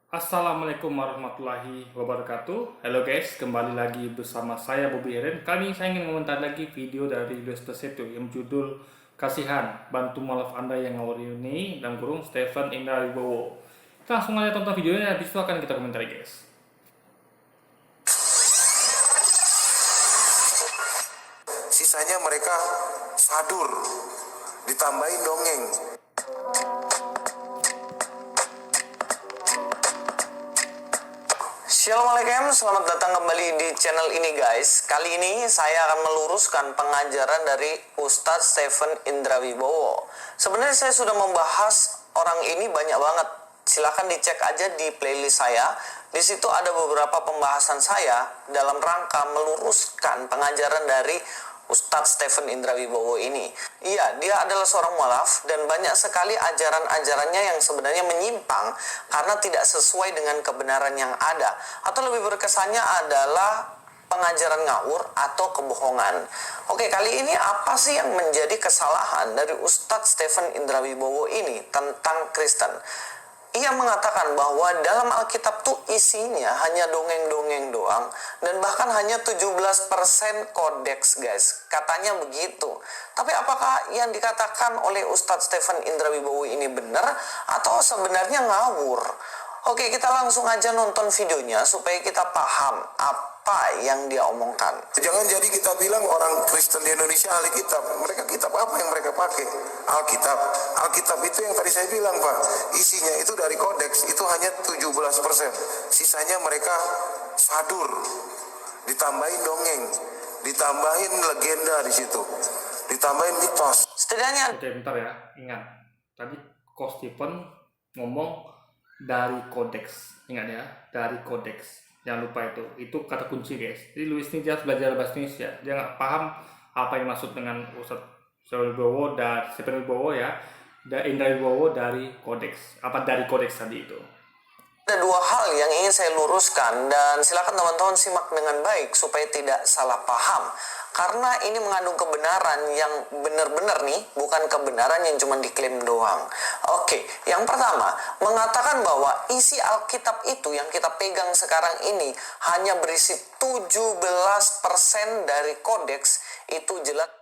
Assalamualaikum warahmatullahi wabarakatuh. Halo guys, kembali lagi bersama saya Bobby Heren. Kali ini saya ingin komentar lagi video dari Lester Seto yang judul Kasihan, Bantu Mualaf Anda yang ngawur ini dalam kurung Stephen Indra Wibowo. Kita langsung aja tonton videonya, habis itu akan kita komentari guys. Sisanya mereka sadur, ditambahin dongeng. Assalamualaikum, selamat datang kembali di channel ini guys. Kali ini saya akan meluruskan pengajaran dari Ustadz Stephen Indra Wibowo. Sebenarnya saya sudah membahas orang ini banyak banget. Silahkan dicek aja di playlist saya. Di situ ada beberapa pembahasan saya dalam rangka meluruskan pengajaran dari Ustadz Stephen Indra Wibowo ini. Iya, dia adalah seorang mualaf dan banyak sekali ajaran-ajarannya yang sebenarnya menyimpang karena tidak sesuai dengan kebenaran yang ada. Atau lebih berkesannya adalah pengajaran ngawur atau kebohongan. Oke, kali ini apa sih yang menjadi kesalahan dari Ustadz Stephen Indra Wibowo ini tentang Kristen? Ia mengatakan bahwa dalam Alkitab tuh isinya hanya dongeng-dongeng doang dan bahkan hanya 17% kodeks guys. Katanya begitu. Tapi apakah yang dikatakan oleh Ustadz Stephen Indra Wibowo ini benar atau sebenarnya ngawur? Oke, kita langsung aja nonton videonya supaya kita paham apa yang dia omongkan. Jangan jadi kita bilang orang Kristen di Indonesia ahli kitab. Mereka kitab apa yang mereka pakai? Alkitab. Alkitab itu yang tadi saya bilang Pak, isinya itu dari kodeks itu hanya 17%. Sisanya mereka sadur, ditambahin dongeng, ditambahin legenda di situ, ditambahin mitos. Setidaknya. Oke, bentar ya, ingat. Tadi Coach Stephen ngomong dari kodeks, ingat ya, dari kodeks. Jangan lupa itu kata kunci guys. Jadi Luis ini dia harus belajar bahasa Indonesia, dia nggak paham apa yang maksud dengan Ustadz Stephen Wibowo dan Stephen Wibowo ya, dan Indra Wibowo dari kodeks. Apa dari kodeks tadi itu? Ada dua hal yang ingin saya luruskan dan silakan teman-teman simak dengan baik supaya tidak salah paham. Karena ini mengandung kebenaran yang benar-benar nih, bukan kebenaran yang cuma diklaim doang. Oke, yang pertama, mengatakan bahwa isi Alkitab itu yang kita pegang sekarang ini hanya berisi 17% dari kodeks, itu jelas.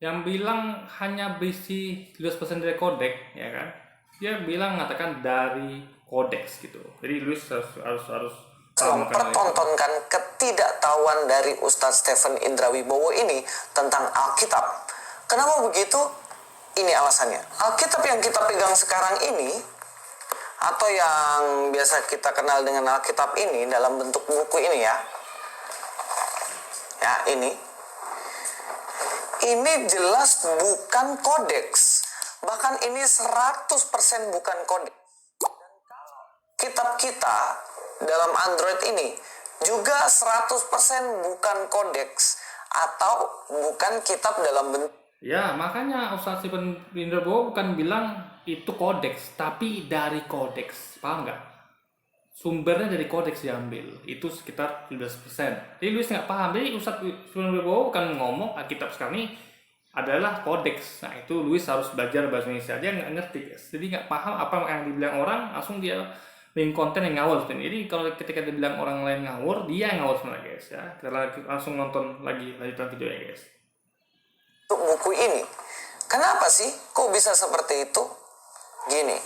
Yang bilang hanya berisi 17% dari kodeks, ya kan? Dia bilang mengatakan dari kodeks gitu. Jadi Luis harus mempertontonkan ketidaktahuan dari Ustadz Stephen Indra Wibowo ini tentang Alkitab. Kenapa begitu? Ini alasannya. Alkitab yang kita pegang sekarang ini, atau yang biasa kita kenal dengan Alkitab ini dalam bentuk buku ini ya. Ya, ini jelas bukan kodeks. Bahkan ini 100% bukan kodeks. Kitab kita dalam Android ini juga 100% bukan kodeks atau bukan kitab dalam bentuk. Ya, makanya Ustadz Stephen Indra Wibowo bukan bilang itu kodeks, tapi dari kodeks. Paham nggak? Sumbernya dari kodeks diambil. Itu sekitar 17%. Jadi Luis nggak paham. Jadi Ustadz Stephen Wibowo bukan ngomong Alkitab sekarang ini adalah kodeks. Nah, itu Luis harus belajar bahasa Indonesia. Dia nggak ngerti, guys. Jadi nggak paham apa yang dibilang orang, langsung dia bikin konten yang ngawur. Jadi kalau ketika dia bilang orang lain ngawur, dia yang ngawur sebenarnya guys ya. Kita langsung nonton lagi lanjutan videonya guys. Untuk buku ini, kenapa sih kok bisa seperti itu? Gini,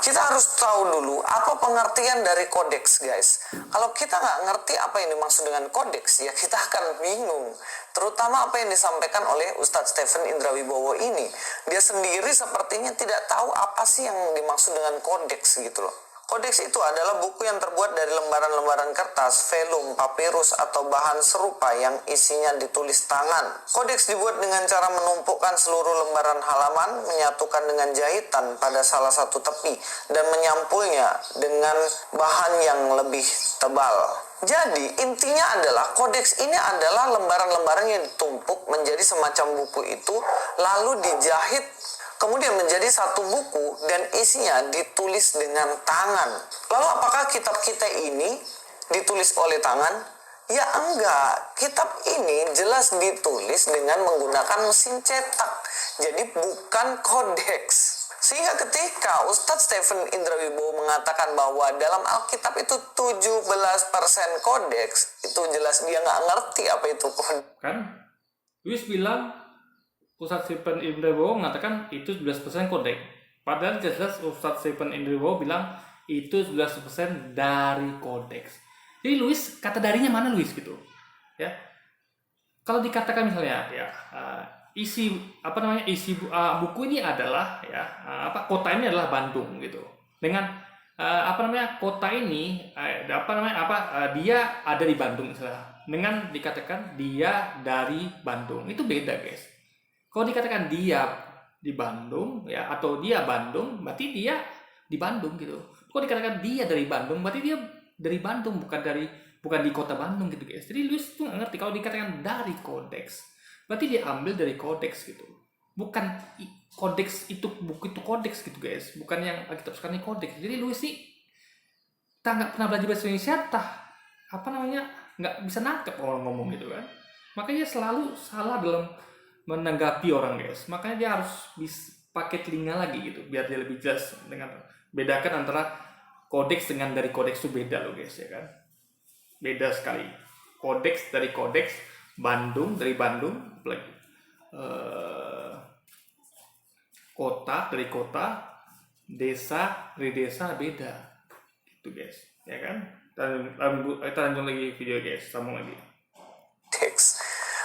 kita harus tahu dulu apa pengertian dari kodeks guys. Kalau kita nggak ngerti apa yang dimaksud dengan kodeks, ya kita akan bingung. Terutama apa yang disampaikan oleh Ustadz Stephen Indra Wibowo ini. Dia sendiri sepertinya tidak tahu apa sih yang dimaksud dengan kodeks gitu loh. Kodeks itu adalah buku yang terbuat dari lembaran-lembaran kertas, velum, papirus, atau bahan serupa yang isinya ditulis tangan. Kodeks dibuat dengan cara menumpukkan seluruh lembaran halaman, menyatukan dengan jahitan pada salah satu tepi, dan menyampulnya dengan bahan yang lebih tebal. Jadi intinya adalah kodeks ini adalah lembaran-lembaran yang ditumpuk menjadi semacam buku itu, lalu dijahit kemudian menjadi satu buku dan isinya ditulis dengan tangan. Lalu apakah kitab kita ini ditulis oleh tangan? Ya enggak, kitab ini jelas ditulis dengan menggunakan mesin cetak. Jadi bukan kodeks. Sehingga ketika Ustadz Stephen Indra Wibowo mengatakan bahwa dalam Alkitab itu 17% kodeks, itu jelas dia nggak ngerti apa itu kodeks. Kan Luis bilang Ustadz Stephen Indra Wibowo mengatakan itu 11% kodeks. Padahal jelas Ustadz Stephen Indra Wibowo bilang itu 11% dari kodeks. Jadi Luis, kata darinya mana Luis gitu? Ya. Kalau dikatakan misalnya ya isi buku ini adalah kota ini adalah Bandung gitu. Dengan kota ini dia ada di Bandung misalnya. Dengan dikatakan dia dari Bandung, itu beda guys. Kalau dikatakan dia di Bandung ya, atau dia Bandung, berarti dia di Bandung gitu. Kalau dikatakan dia dari Bandung, berarti dia dari Bandung, bukan di kota Bandung gitu guys. Jadi Luis tuh nggak ngerti kalau dikatakan dari kodeks, berarti dia ambil dari kodeks gitu. Bukan kodeks itu, buku itu kodeks gitu guys. Bukan yang Alkitab sekarang ini kodeks. Jadi Luis sih nggak pernah belajar bahasa Indonesia, nggak bisa nangkep orang ngomong gitu kan. Makanya selalu salah dalam menanggapi orang guys. Makanya dia harus pakai telinga lagi gitu, biar dia lebih jelas dengan bedakan antara kodeks dengan dari kodeks itu beda loh guys ya kan. Beda sekali. Kodeks dari kodeks, Bandung dari Bandung, kota dari kota, desa dari desa, beda gitu guys ya kan. Kita lanjut lagi video guys, sambung lagi.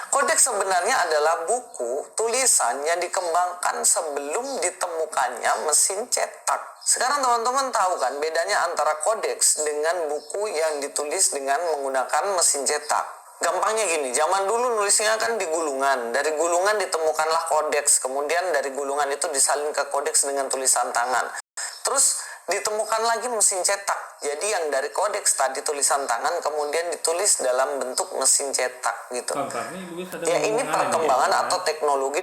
Kodeks sebenarnya adalah buku tulisan yang dikembangkan sebelum ditemukannya mesin cetak. Sekarang teman-teman tahu kan bedanya antara kodeks dengan buku yang ditulis dengan menggunakan mesin cetak. Gampangnya gini, zaman dulu nulisnya kan di gulungan. Dari gulungan ditemukanlah kodeks. Kemudian dari gulungan itu disalin ke kodeks dengan tulisan tangan. Terus ditemukan lagi mesin cetak. Jadi yang dari kodeks tadi tulisan tangan kemudian ditulis dalam bentuk mesin cetak gitu. Ya ini perkembangan atau teknologi.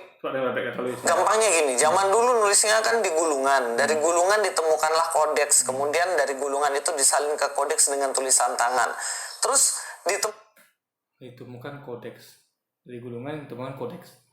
Gampangnya gini, zaman dulu nulisnya kan di gulungan. Dari gulungan ditemukanlah kodeks. Kemudian dari gulungan itu disalin ke kodeks dengan tulisan tangan. Terus ditemukan kodeks. Dari gulungan ditemukan kodeks.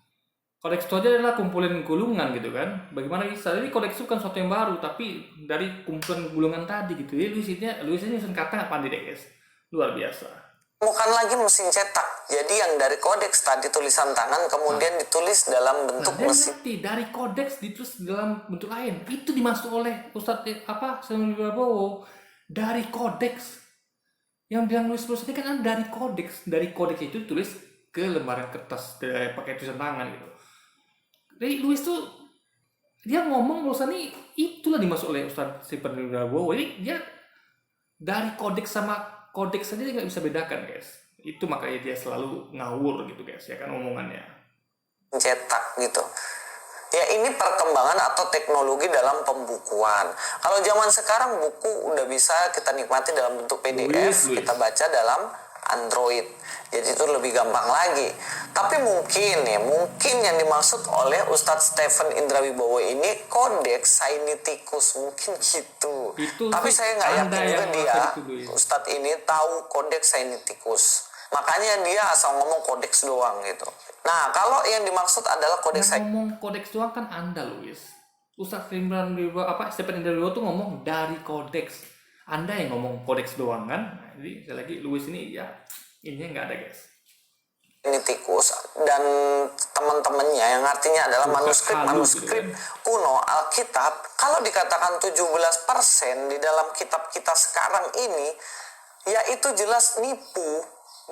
Kodeks itu aja adalah kumpulan gulungan gitu kan. Bagaimana bisa? Jadi kodeks itu kan sesuatu yang baru, tapi dari kumpulan gulungan tadi gitu. Jadi Luisnya nyusun kata nggak pandai deh guys. Luar biasa. Bukan lagi mesin cetak. Jadi yang dari kodeks tadi tulisan tangan kemudian ditulis dalam bentuk mesin. Dari kodeks ditulis dalam bentuk lain. Itu dimaksud oleh Ustadz Stephen Wibowo. Dari kodeks. Yang bilang Luis tadi kan dari kodeks. Dari kodeks itu ditulis ke lembaran kertas pakai tulisan tangan gitu. Jadi Luis tuh dia ngomong bahwasanya itulah dimaksud oleh Ustadz Stephen Wibowo. Jadi dia dari kodeks sama kodeks saja dia nggak bisa bedakan guys. Itu makanya dia selalu ngawur gitu guys ya kan omongannya. Cetak gitu. Ya ini perkembangan atau teknologi dalam pembukuan. Kalau zaman sekarang buku udah bisa kita nikmati dalam bentuk PDF, kita baca dalam Android. Jadi itu lebih gampang lagi. Tapi mungkin yang dimaksud oleh Ustadz Stephen Indra Wibowo ini kodeks Sinaiticus, mungkin gitu. Tapi saya nggak yakin juga dia Ustadz ini tahu kodeks Sinaiticus. Makanya dia asal ngomong kodeks doang gitu. Nah, kalau yang dimaksud adalah kodeks ngomong kodeks doang kan Anda Luis. Ustadz Stephen Indra Wibowo tuh ngomong dari kodeks. Anda yang ngomong kodeks doang kan. Jadi sekali lagi Luis ini ya ininya nggak ada guys. Ini tikus dan teman-temannya yang artinya adalah manuskrip kuno Alkitab. Kalau dikatakan 17% di dalam kitab kita sekarang ini, ya itu jelas nipu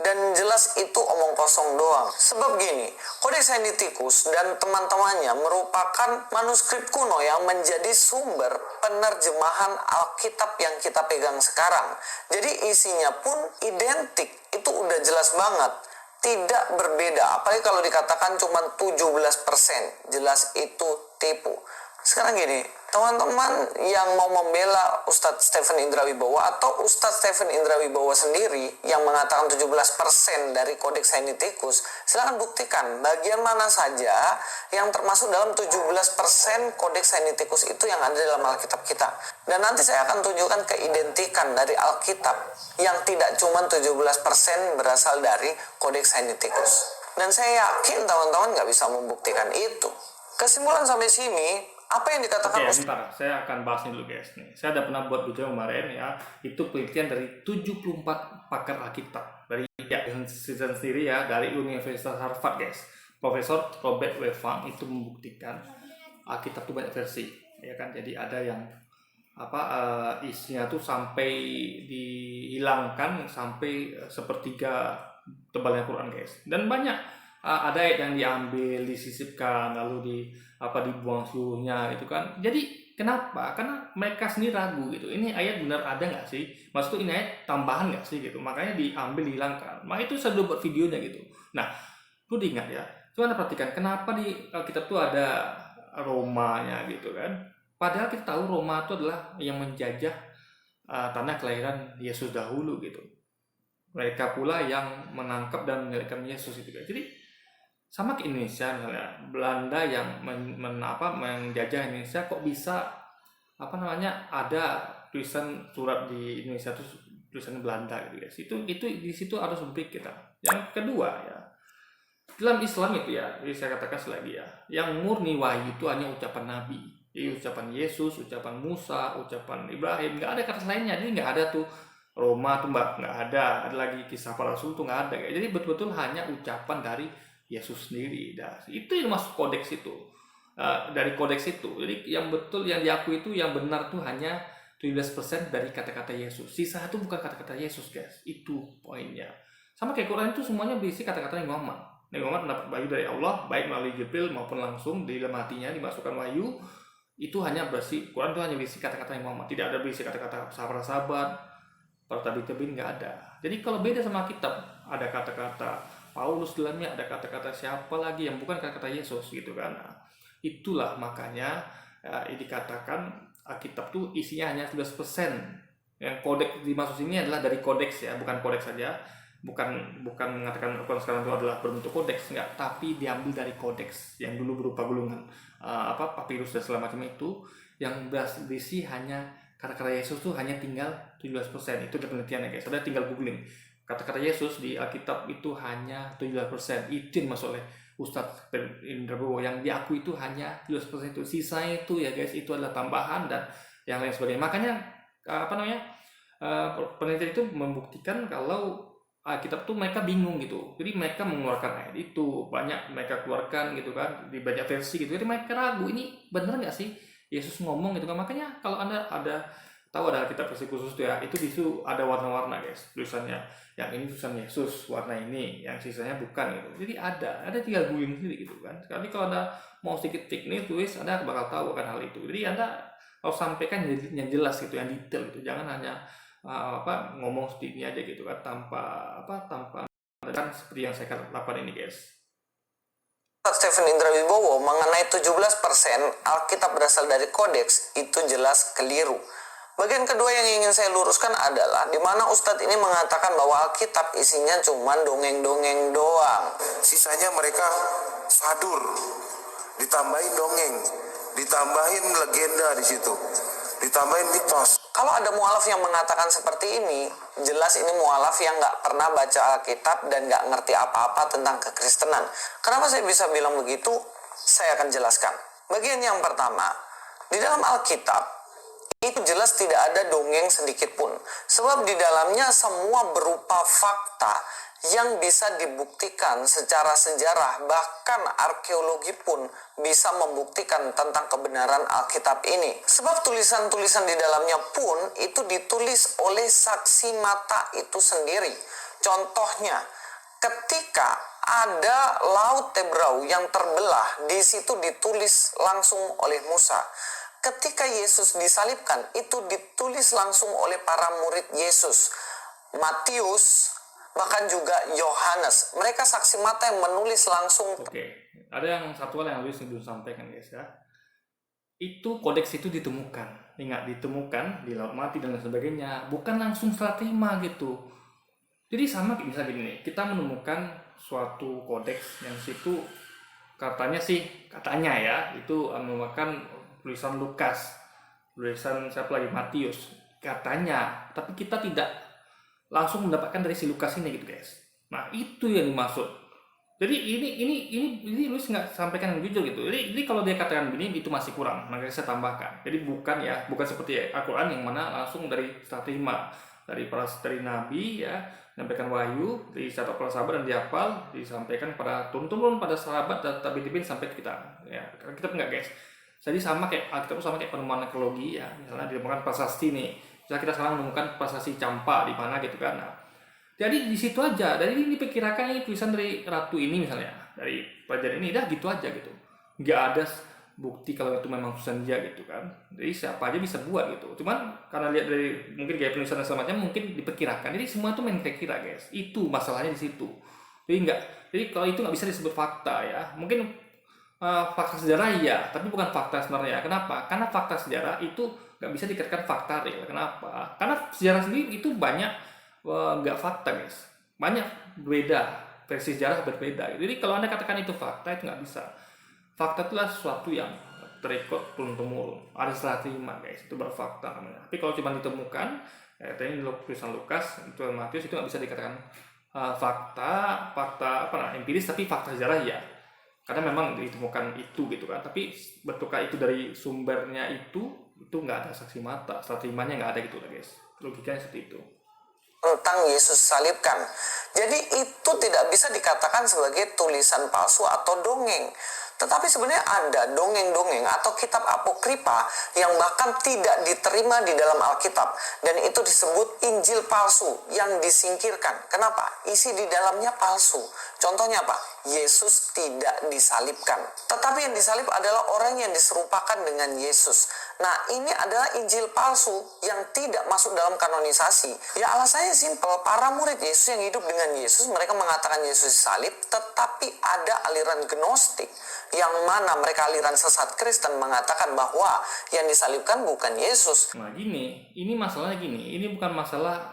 dan jelas itu omong kosong doang. Sebab gini, Kodeks Sinaiticus dan teman-temannya merupakan manuskrip kuno yang menjadi sumber penerjemahan Alkitab yang kita pegang sekarang. Jadi isinya pun identik, itu udah jelas banget. Tidak berbeda, apalagi kalau dikatakan cuma 17%, jelas itu tipu. Sekarang gini, teman-teman yang mau membela Ustadz Stephen Indra Wibowo atau Ustadz Stephen Indra Wibowo sendiri yang mengatakan 17% dari Kodeks Sinaiticus, silakan buktikan bagian mana saja yang termasuk dalam 17% Kodeks Sinaiticus itu yang ada dalam Alkitab kita. Dan nanti saya akan tunjukkan keidentikan dari Alkitab yang tidak cuma 17% berasal dari Kodeks Sinaiticus. Dan saya yakin teman-teman nggak bisa membuktikan itu. Kesimpulan sampai sini, Apa yang dikatakan Oke, bentar. Saya akan bahas ini dulu guys. Nih, saya ada pernah buat video kemarin ya. Itu penelitian dari 74 pakar Alkitab. Dari ya, season sendiri ya, dari Universitas Harvard guys. Profesor Robert Levang itu membuktikan Alkitab itu banyak versi. Ya kan, jadi ada yang isinya tuh sampai dihilangkan sampai sepertiga tebalnya Quran guys. Dan banyak ada ayat yang diambil, disisipkan, lalu dibuang seluruhnya gitu kan. Jadi kenapa? Karena mereka sendiri ragu gitu. Ini ayat benar ada nggak sih? Maksudnya ini ayat tambahan nggak sih gitu. Makanya diambil, dihilangkan. Maka itu saya udah buat videonya gitu. Nah, lu diingat ya. Coba anda perhatikan kenapa di Alkitab tuh ada Romanya gitu kan. Padahal kita tahu Roma itu adalah yang menjajah tanah kelahiran Yesus dahulu gitu. Mereka pula yang menangkap dan menyalibkan Yesus itu. Jadi sama ke Indonesia misalnya, Belanda yang menjajah Indonesia kok bisa ada tulisan surat di Indonesia itu tulisan Belanda gitu guys. Itu di situ harus berpikir kita. Yang kedua ya, dalam Islam itu ya, jadi saya katakan selagi ya, yang murni wahyu itu hanya ucapan Nabi. Jadi ucapan Yesus, ucapan Musa, ucapan Ibrahim, nggak ada kata lainnya. Jadi nggak ada tuh Roma tuh nggak ada lagi kisah para rasul tuh nggak ada. Jadi betul-betul hanya ucapan dari Yesus sendiri. Nah, itu yang masuk kodeks itu. Dari kodeks itu. Jadi yang betul yang diakui itu yang benar tuh hanya 17% dari kata-kata Yesus. Sisa itu bukan kata-kata Yesus guys. Itu poinnya. Sama kayak Quran itu semuanya berisi kata-kata Nabi Muhammad. Nabi Muhammad mendapat wahyu dari Allah, baik melalui Jibril maupun langsung di dalam hatinya dimasukkan wahyu. Itu hanya berisi, Quran itu hanya berisi kata-kata Nabi Muhammad. Tidak ada berisi kata-kata sahabat-sahabat, para tabi-tabiin, nggak ada. Jadi kalau beda sama kitab, ada kata-kata Paulus dalamnya, ada kata-kata siapa lagi yang bukan kata-kata Yesus gitu kan. Nah, itulah makanya dikatakan Alkitab tuh isinya hanya 11%. Yang kodeks dimaksud ini adalah dari kodeks ya, bukan kodeks saja. Bukan mengatakan Al-Quran sekarang itu adalah berbentuk kodeks, enggak, tapi diambil dari kodeks yang dulu berupa gulungan papirus dan segala macam itu, yang berisi hanya kata-kata Yesus tuh hanya tinggal 17%. Itu ada penelitiannya guys, ada tinggal googling kata-kata Yesus di Alkitab itu hanya 17%. Itu yang masuk oleh Ustadz Indra Bowo, yang diakui itu hanya 17% itu. Sisanya itu ya guys, itu adalah tambahan dan yang lain sebagainya. Makanya penelitian itu membuktikan kalau Alkitab tuh mereka bingung gitu. Jadi mereka mengeluarkan ayat itu, banyak mereka keluarkan gitu kan, di banyak versi gitu. Jadi mereka ragu, ini bener nggak sih Yesus ngomong gitu kan. Makanya kalau Anda tahu ada Alkitab versi khusus tuh ya, itu di situ ada warna-warna guys tulisannya. Yang ini tulisan Yesus warna ini, yang sisanya bukan gitu. Jadi ada tinggal googling sendiri gitu kan. Sekali kalau Anda mau sedikit teknis tulis, Anda bakal tahu akan hal itu. Jadi Anda harus sampaikan yang jelas gitu, yang detail gitu. Jangan hanya ngomong seperti ini aja gitu kan, tanpa kan seperti yang saya lakukan ini guys. Stephen Indra Wibowo mengenai 17% Alkitab berasal dari kodeks itu jelas keliru. Bagian kedua yang ingin saya luruskan adalah di mana Ustadz ini mengatakan bahwa Alkitab isinya cuma dongeng-dongeng doang. Sisanya mereka sadur, ditambahin dongeng, ditambahin legenda di situ, ditambahin mitos. Kalau ada mualaf yang mengatakan seperti ini, jelas ini mualaf yang nggak pernah baca Alkitab dan nggak ngerti apa-apa tentang kekristenan. Kenapa saya bisa bilang begitu? Saya akan jelaskan. Bagian yang pertama, di dalam Alkitab itu jelas tidak ada dongeng sedikit pun. Sebab di dalamnya semua berupa fakta yang bisa dibuktikan secara sejarah, bahkan arkeologi pun bisa membuktikan tentang kebenaran Alkitab ini. Sebab tulisan-tulisan di dalamnya pun itu ditulis oleh saksi mata itu sendiri. Contohnya, ketika ada Laut Tebrau yang terbelah, di situ ditulis langsung oleh Musa. Ketika Yesus disalibkan, itu ditulis langsung oleh para murid Yesus. Matius, bahkan juga Yohanes, mereka saksi mata yang menulis langsung. Oke, ada yang satu hal yang harus belum sampaikan guys ya. Itu kodeks itu ditemukan, ingat, ditemukan di Laut Mati dan sebagainya, bukan langsung setelah terima gitu. Jadi sama misalnya gini nih, kita menemukan suatu kodeks yang situ katanya ya, itu merupakan tulisan Lukas, tulisan siapa lagi, Matius katanya, tapi kita tidak langsung mendapatkan dari si Lukas ini gitu guys. Nah itu yang dimaksud. Jadi ini Luis nggak sampaikan yang jujur gitu. Jadi kalau dia katakan begini itu masih kurang, makanya saya tambahkan. Jadi bukan seperti Al-Quran yang mana langsung dari setelah terima dari nabi ya, menyampaikan wahyu di satu para sahabat dan dihafal, disampaikan pada turun pada sahabat dan tabi'in sampai kita. Ya, kita enggak guys. Jadi sama kayak Alkitab sama kayak penemuan arkeologi ya, misalnya ditemukan prasasti nih. Misalnya kita sekarang menemukan prasasti Campa di mana gitu kan. Nah, jadi di situ aja. Dari ini diperkirakan ini tulisan dari ratu ini misalnya, dari pelajaran ini dah gitu aja gitu. Nggak ada bukti kalau itu memang tulisan dia gitu kan. Jadi siapa aja bisa buat gitu. Cuman karena lihat dari mungkin gaya penulisan dan semacamnya mungkin diperkirakan. Jadi semua itu main kira-kira guys. Itu masalahnya di situ. Jadi kalau itu nggak bisa disebut fakta ya. Mungkin fakta sejarah ya, tapi bukan fakta sebenarnya. Kenapa? Karena fakta sejarah itu nggak bisa dikatakan fakta real. Kenapa? Karena sejarah sendiri itu banyak nggak fakta guys, banyak beda, versi sejarah berbeda. Jadi kalau anda katakan itu fakta, itu nggak bisa. Fakta itulah sesuatu yang terekod turun temurun, ada setelah terima guys, itu baru fakta namanya. Tapi kalau cuma ditemukan tadi tulisan Lukas itu Matius, itu nggak bisa dikatakan fakta empiris, tapi fakta sejarah ya, karena memang ditemukan itu gitu kan. Tapi betulkah itu dari sumbernya itu nggak ada saksi mata, setelah terimanya nggak ada gitu lah guys, logikanya seperti itu tentang Yesus salibkan. Jadi itu tidak bisa dikatakan sebagai tulisan palsu atau dongeng. Tetapi sebenarnya ada dongeng-dongeng atau kitab apokripa yang bahkan tidak diterima di dalam Alkitab. Dan itu disebut Injil palsu yang disingkirkan. Kenapa? Isi di dalamnya palsu. Contohnya apa? Yesus tidak disalibkan. Tetapi yang disalib adalah orang yang diserupakan dengan Yesus. Nah, ini adalah Injil palsu yang tidak masuk dalam kanonisasi. Ya alasannya simpel, para murid Yesus yang hidup dengan Yesus, mereka mengatakan Yesus disalib, tetapi ada aliran gnostik yang mana mereka aliran sesat Kristen mengatakan bahwa yang disalibkan bukan Yesus. Nah ini masalahnya gini, ini bukan masalah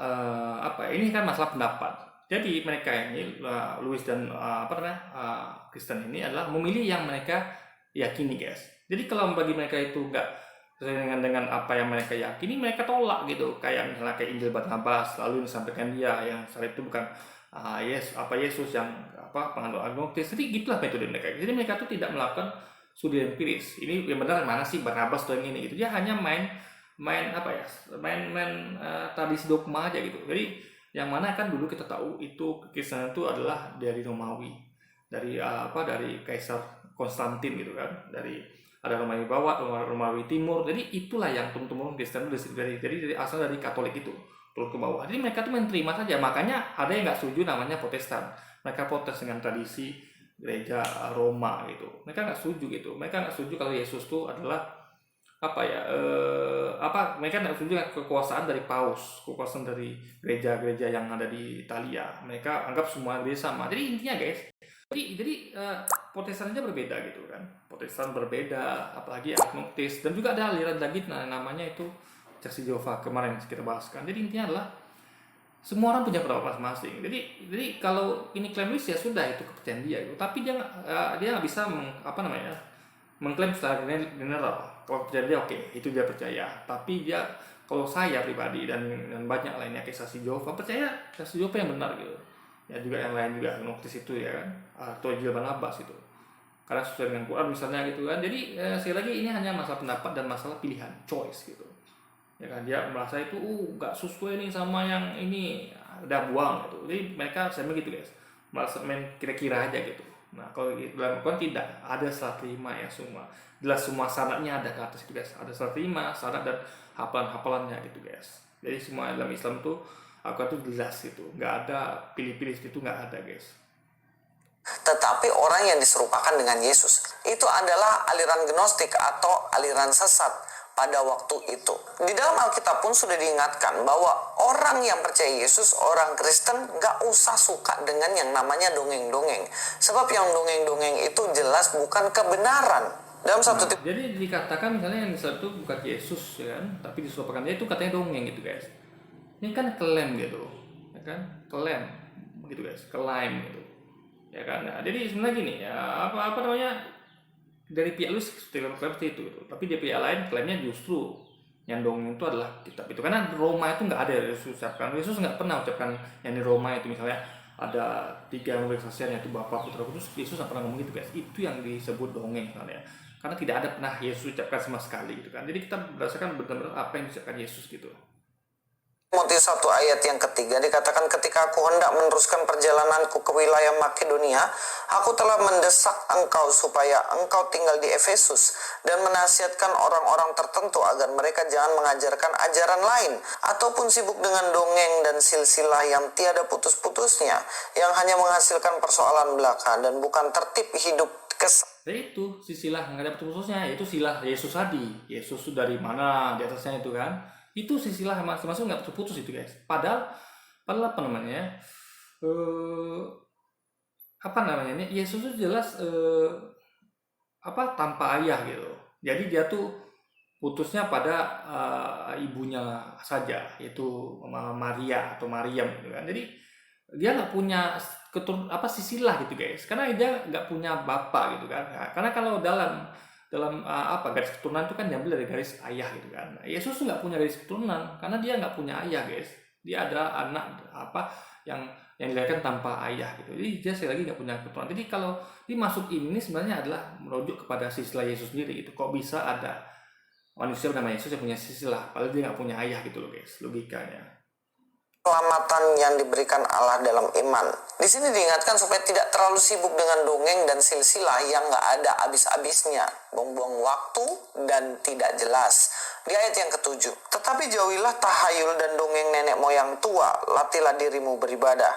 ini kan masalah pendapat. Jadi mereka ini Louis dan Kristen ini adalah memilih yang mereka yakini guys. Jadi kalau bagi mereka itu enggak sesuai dengan apa yang mereka yakini, mereka tolak gitu. Kayak misalnya kayak Injil Barnabas, lalu disampaikan dia yang salib itu bukan Yesus yang penganut agnostis. Jadi gitulah metode mereka. Jadi mereka tuh tidak melakukan studi empiris. Ini yang benar mana sih Barnabas tuh yang ini gitu. Dia hanya main tradisi dogma aja gitu. Jadi yang mana kan dulu kita tahu itu kekristenan itu adalah dari Romawi, dari Kaisar Konstantin gitu kan, dari ada Romawi Barat, Romawi Timur. Jadi itulah yang turun-temurun Kristen dari asal dari Katolik itu turun ke bawah. Jadi mereka tuh menerima saja. Makanya ada yang nggak setuju namanya Protestan. Mereka protes dengan tradisi gereja Roma gitu. Mereka nggak setuju gitu. Mereka nggak setuju kalau Yesus tuh adalah mereka nggak setuju dengan kekuasaan dari paus, kekuasaan dari gereja-gereja yang ada di Italia. Mereka anggap semua gereja sama. Jadi intinya guys, jadi Protestan aja berbeda gitu kan. Protestan berbeda, apalagi agnostis, dan juga ada aliran lagi namanya itu Saksi Yehova kemarin kita bahaskan. Jadi intinya adalah semua orang punya pendapat masing-masing. Jadi kalau ini klaim Luis ya sudah, itu kepercayaan dia gitu. Tapi dia nggak bisa mengklaim secara general. Kalau percaya dia oke, itu dia percaya. Tapi dia, kalau saya pribadi dan banyak lainnya kayak Saksi Yehova, percaya Saksi Yehova yang benar gitu. Ya juga yang lain juga agnostis itu ya kan, atau Injil Barnabas itu. Karena sesuai dengan Quran misalnya gitu kan. Jadi sekali lagi ini hanya masalah pendapat dan masalah pilihan, choice gitu. Ya kan, dia merasa itu nggak sesuai nih sama yang ini, udah buang gitu. Jadi mereka sama gitu guys, merasa main kira-kira aja gitu. Nah kalau dalam Quran tidak ada salah terima ya, jelas semua syaratnya ada ke atas gitu guys. Ada salah terima, syarat dan hafalan-hafalannya gitu guys. Jadi semua dalam Islam tuh Al-Quran tuh jelas gitu, nggak ada pilih-pilih gitu, nggak ada guys. Tetapi orang yang diserupakan dengan Yesus itu adalah aliran gnostik atau aliran sesat pada waktu itu. Di dalam Alkitab pun sudah diingatkan bahwa orang yang percaya Yesus, orang Kristen, gak usah suka dengan yang namanya dongeng-dongeng. Sebab yang dongeng-dongeng itu jelas bukan kebenaran. Dalam satu jadi dikatakan misalnya yang disebut itu bukan Yesus ya kan, tapi disuruhkan dia, itu katanya dongeng gitu guys. Ini kan klaim gitu, ya kan, klaim gitu guys, klaim gitu, ya kan. Nah, jadi sebenarnya gini ya, dari pihak lu seperti itu gitu. Tapi di pihak lain klaimnya justru yang dongeng itu adalah kitab itu, karena Roma itu nggak ada Yesus ucapkan. Yesus nggak pernah ucapkan yang di Roma itu, misalnya ada tiga yang memberi kesaksian, yaitu Bapa, Putra, Kudus. Yesus nggak pernah ngomong gitu guys. Itu yang disebut dongeng sebenarnya, karena tidak ada pernah Yesus ucapkan sama sekali gitu kan. Jadi kita berdasarkan benar-benar apa yang diucapkan Yesus gitu. Timotius 1 ayat yang ketiga dikatakan, ketika aku hendak meneruskan perjalananku ke wilayah Makedonia, aku telah mendesak engkau supaya engkau tinggal di Efesus dan menasihatkan orang-orang tertentu agar mereka jangan mengajarkan ajaran lain ataupun sibuk dengan dongeng dan silsilah yang tiada putus-putusnya, yang hanya menghasilkan persoalan belaka dan bukan tertib hidup Jadi itu silsilah nggak ada putus-putusnya, yaitu silah Yesus tadi. Yesus itu dari mana di atasnya itu kan? Itu silsilah masing-masing nggak putus-putus itu guys. Padahal apa namanya? Apa namanya ini? Yesus itu jelas tanpa ayah gitu. Jadi dia tuh putusnya pada ibunya saja, yaitu Maria atau Mariam gitu kan. Jadi dia nggak punya silsilah gitu guys, karena dia nggak punya bapak gitu kan. Nah, karena kalau dalam garis keturunan itu kan diambil dari garis ayah gitu kan. Nah, Yesus tuh nggak punya garis keturunan karena dia nggak punya ayah guys. Dia adalah anak yang dilahirkan tanpa ayah gitu. Jadi dia sekali lagi nggak punya keturunan. Jadi kalau dimasuk ini sebenarnya adalah merujuk kepada silsilah Yesus sendiri gitu. Kok bisa ada manusia bernama Yesus yang punya silsilah padahal dia nggak punya ayah gitu loh guys, logikanya. keselamatan yang diberikan Allah dalam iman. Di sini diingatkan supaya tidak terlalu sibuk dengan dongeng dan silsilah yang nggak ada habis-habisnya, buang-buang waktu dan tidak jelas. Di ayat yang ketujuh, tetapi jauhilah tahayul dan dongeng nenek moyang tua, latihlah dirimu beribadah.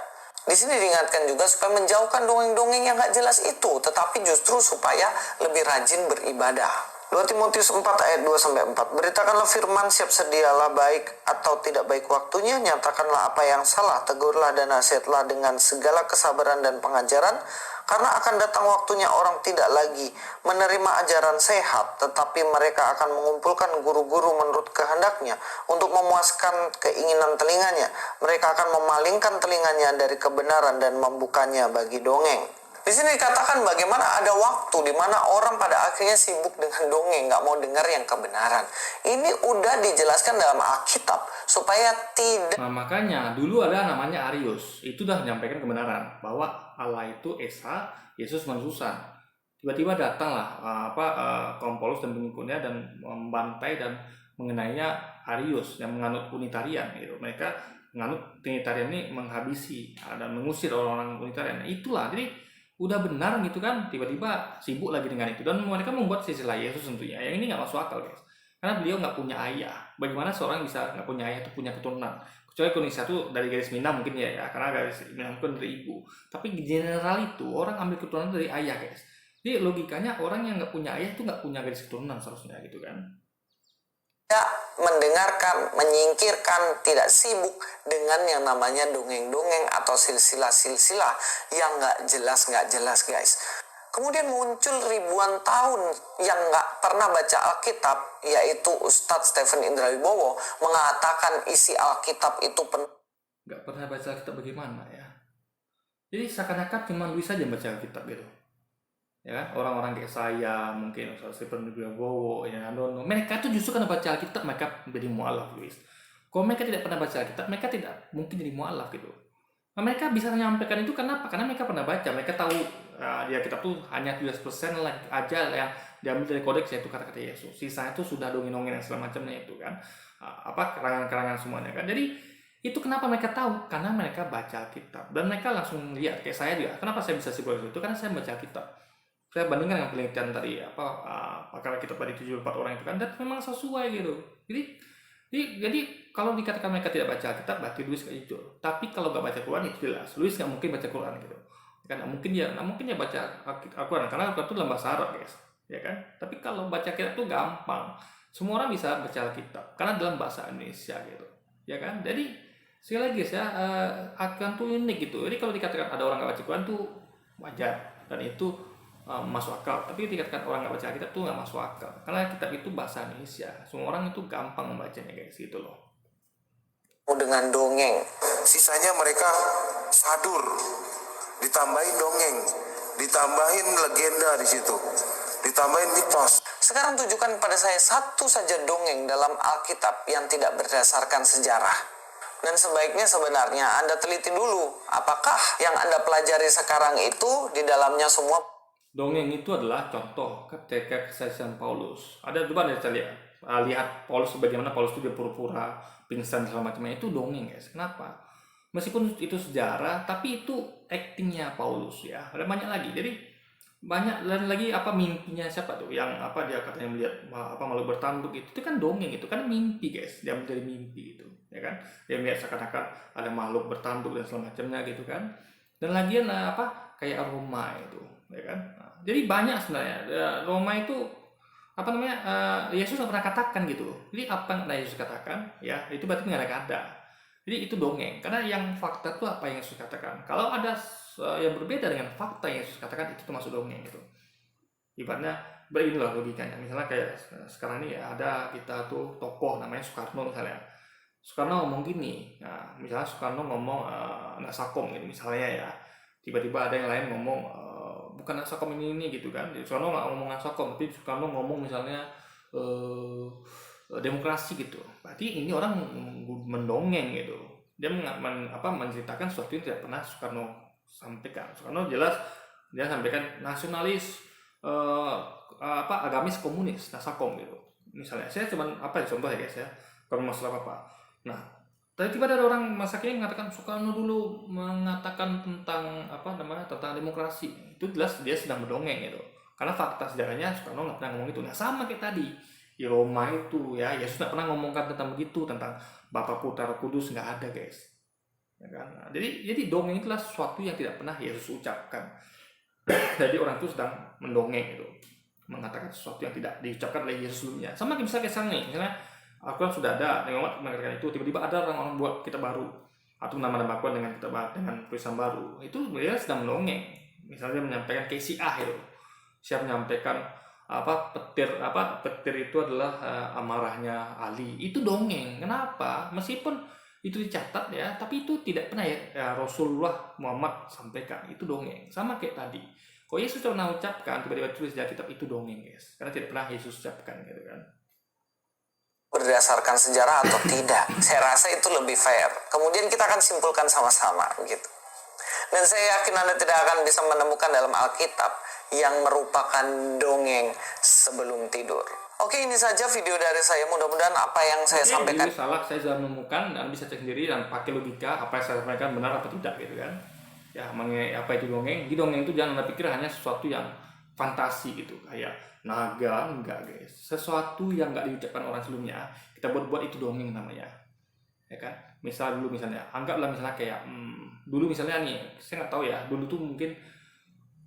Di sini diingatkan juga supaya menjauhkan dongeng-dongeng yang nggak jelas itu, tetapi justru supaya lebih rajin beribadah. 2 Timotius 4 ayat 2-4. Beritakanlah firman, siap sedialah, baik atau tidak baik waktunya, nyatakanlah apa yang salah, tegurlah dan nasihatlah dengan segala kesabaran dan pengajaran, karena akan datang waktunya orang tidak lagi menerima ajaran sehat, tetapi mereka akan mengumpulkan guru-guru menurut kehendaknya untuk memuaskan keinginan telinganya. Mereka akan memalingkan telinganya dari kebenaran dan membukanya bagi dongeng. Di sini dikatakan bagaimana ada waktu di mana orang pada akhirnya sibuk dengan dongeng, nggak mau dengar yang kebenaran. Ini udah dijelaskan dalam Alkitab supaya tidak. Nah makanya dulu ada namanya Arius, itu udah menyampaikan kebenaran bahwa Allah itu Esa, Yesus manusia. Tiba-tiba datanglah kaum Paulus dan pengikutnya dan membantai dan mengenainya Arius yang menganut Unitarian gitu. Mereka menganut Unitarian ini menghabisi dan mengusir orang-orang Unitarian. Nah, itulah jadi udah benar gitu kan, tiba-tiba sibuk lagi dengan itu dan mereka membuat silsilah Yesus tentunya. Yang ini nggak masuk akal guys, karena beliau nggak punya ayah. Bagaimana seorang bisa nggak punya ayah itu punya keturunan? Kecuali kondisi satu dari garis minang mungkin ya, karena garis minang pun dari ibu. Tapi general itu orang ambil keturunan dari ayah guys. Jadi logikanya orang yang nggak punya ayah itu nggak punya garis keturunan seharusnya gitu kan. Tidak mendengarkan, menyingkirkan, tidak sibuk dengan yang namanya dongeng-dongeng atau silsilah-silsilah yang nggak jelas guys. Kemudian muncul ribuan tahun yang nggak pernah baca Alkitab, yaitu Ustadz Stephen Indrawibowo mengatakan isi Alkitab itu nggak pernah baca Alkitab bagaimana ya? Jadi seakan-akan cuma Luis saja baca Alkitab gitu. Ya kan, orang-orang kayak saya mungkin Stephen Indrawibowo ya, mereka tuh justru karena baca Alkitab mereka menjadi mualaf Luis. Kalau mereka tidak pernah baca Alkitab, mereka tidak mungkin jadi mualaf gitu. Nah, mereka bisa menyampaikan itu karena mereka pernah baca, mereka tahu di Alkitab tuh hanya 17% aja yang diambil dari kodeks, yaitu kata-kata Yesus. Sisanya itu sudah dongeng-dongeng dan segala macamnya itu kan, karangan-karangan semuanya kan. Jadi itu kenapa mereka tahu? Karena mereka baca Alkitab dan mereka langsung lihat. Kayak saya juga, kenapa saya bisa simpulkan itu? Karena saya baca Alkitab. Saya bandingkan dengan penelitian tadi pakar Alkitab tadi 74 orang itu kan, dan memang sesuai gitu. Jadi kalau dikatakan mereka tidak baca Alkitab berarti Luis gak jujur. Tapi kalau gak baca Quran itu jelas Luis gak mungkin baca Quran gitu. Kan mungkin dia baca Al-Quran karena Al-Quran itu dalam bahasa Arab guys, ya kan. Tapi kalau baca Alkitab itu gampang. Semua orang bisa baca Alkitab karena dalam bahasa Indonesia gitu, ya kan. Jadi sekali lagi ya, Al-Quran itu unik gitu. Jadi kalau dikatakan ada orang gak baca Quran tuh wajar dan itu masuk akal, tapi dikatakan orang nggak baca Alkitab tuh nggak masuk akal karena kitab itu bahasa Indonesia, semua orang itu gampang membacanya guys gitu loh. Dengan dongeng, sisanya mereka sadur, ditambahin dongeng, ditambahin legenda di situ, ditambahin mitos. Sekarang tunjukkan pada saya satu saja dongeng dalam Alkitab yang tidak berdasarkan sejarah. Dan sebaiknya sebenarnya Anda teliti dulu, apakah yang Anda pelajari sekarang itu di dalamnya semua. Dongeng itu adalah contoh ketika kesaksian Paulus. Ada coba deh kita lihat Paulus, bagaimana Paulus itu dia pura-pura pingsan segala macamnya, itu dongeng guys. Kenapa? Meskipun itu sejarah, tapi itu actingnya Paulus ya. Ada banyak lagi. Jadi banyak dan lagi apa mimpinya siapa tuh yang apa dia katanya melihat apa makhluk bertanduk itu kan dongeng, itu kan mimpi guys, dia dari mimpi gitu ya kan, dia melihat seakan-akan ada makhluk bertanduk dan segala macamnya gitu kan. Dan lagian apa kayak Roma itu ya kan. Nah, jadi banyak sebenarnya Roma itu apa namanya Yesus nggak pernah katakan gitu. Jadi apa yang ada Yesus katakan ya itu berarti nggak ada. Jadi itu dongeng, karena yang fakta itu apa yang Yesus katakan. Kalau ada yang berbeda dengan fakta yang Yesus katakan, itu termasuk dongeng gitu. Ibaratnya beginilah logikanya. Misalnya kayak sekarang ini ya, ada kita tuh tokoh namanya Soekarno misalnya. Soekarno ngomong gini, nah, misalnya Soekarno ngomong Nasakom gitu misalnya ya. Tiba-tiba ada yang lain ngomong bukan Nasakom ini gitu kan. Jadi Soekarno nggak ngomong Nasakom, tapi Soekarno ngomong misalnya demokrasi gitu. Berarti ini orang mendongeng gitu. Dia menceritakan sesuatu yang tidak pernah Soekarno sampaikan. Soekarno jelas dia sampaikan nasionalis agamis komunis, Nasakom gitu. Misalnya saya cuman contoh ya guys ya, kalau masalah apa. Nah, tiba-tiba ada orang masa kini mengatakan Soekarno dulu mengatakan tentang tentang demokrasi. Itu jelas dia sedang mendongeng gitu. Karena fakta sejarahnya Soekarno nggak pernah ngomong itu. Nah, sama kayak tadi di Roma itu ya, Yesus nggak pernah ngomongkan tentang begitu, tentang Bapa Putra Roh Kudus, nggak ada guys ya kan. Nah, jadi dongeng itulah sesuatu yang tidak pernah Yesus ucapkan. Jadi orang itu sedang mendongeng gitu, mengatakan sesuatu yang tidak diucapkan oleh Yesus sebelumnya. Sama misalnya misalnya Al-Quran sudah ada, dengan mengatakan itu, tiba-tiba ada orang buat kita baru atau nama-nama Al-Quran dengan tulisan baru, itu dia sedang mendongeng. Misalnya menyampaikan KCA itu, siap menyampaikan petir itu adalah amarahnya Ali, itu dongeng. Kenapa? Meskipun itu dicatat ya, tapi itu tidak pernah ya Rasulullah Muhammad sampaikan, itu dongeng. Sama kayak tadi, kalau Yesus pernah ucapkan, tiba-tiba tulis di kitab, itu dongeng guys, karena tidak pernah Yesus ucapkan gitu kan. Berdasarkan sejarah atau tidak, saya rasa itu lebih fair. Kemudian kita akan simpulkan sama-sama gitu. Dan saya yakin Anda tidak akan bisa menemukan dalam Alkitab yang merupakan dongeng sebelum tidur. Oke, ini saja video dari saya. Mudah-mudahan apa yang saya sampaikan. Jadi salah saya sudah menemukan, dan bisa cek sendiri dan pakai logika apa yang saya sampaikan benar apa tidak gitu kan. Ya, mengenai apa itu dongeng. Di dongeng itu jangan Anda pikir hanya sesuatu yang fantasi gitu, kayak naga, enggak guys. Sesuatu yang enggak diucapkan orang sebelumnya, kita buat itu dongeng namanya. Ya kan? Misalnya anggaplah misalnya kayak dulu misalnya nih, saya nggak tahu ya, dulu tuh mungkin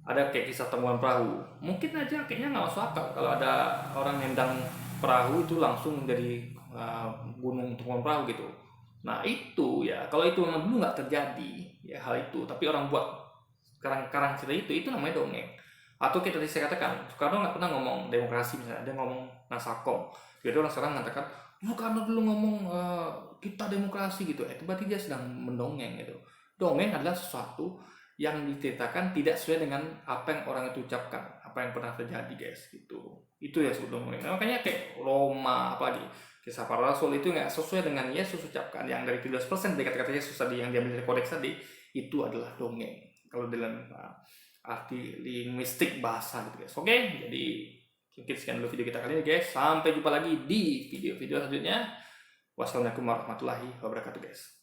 ada kayak kisah temuan perahu, mungkin aja kayaknya nggak masuk akal kalau ada orang nendang perahu itu langsung jadi gunung temuan perahu gitu. Nah itu ya, kalau itu memang dulu nggak terjadi ya hal itu, tapi orang buat karang cerita itu namanya dongeng. Atau kita tadi saya katakan, Soekarno nggak pernah ngomong demokrasi misalnya, dia ngomong Nasakom. Jadi orang sekarang mengatakan Soekarno dulu ngomong kita demokrasi gitu, itu berarti dia sedang mendongeng gitu. Dongeng adalah sesuatu yang diceritakan tidak sesuai dengan apa yang orang itu ucapkan, apa yang pernah terjadi guys gitu. Itu ya dongeng. Makanya kayak Roma apalagi kisah para rasul itu nggak sesuai dengan Yesus ucapkan, yang dari 17% dari kata-kata Yesus tadi yang diambil dari kodeks tadi, itu adalah dongeng kalau dalam arti linguistik bahasa gitu guys. Oke, jadi mungkin sekian dulu video kita kali ini guys. Sampai jumpa lagi di video-video selanjutnya. Wassalamualaikum warahmatullahi wabarakatuh guys.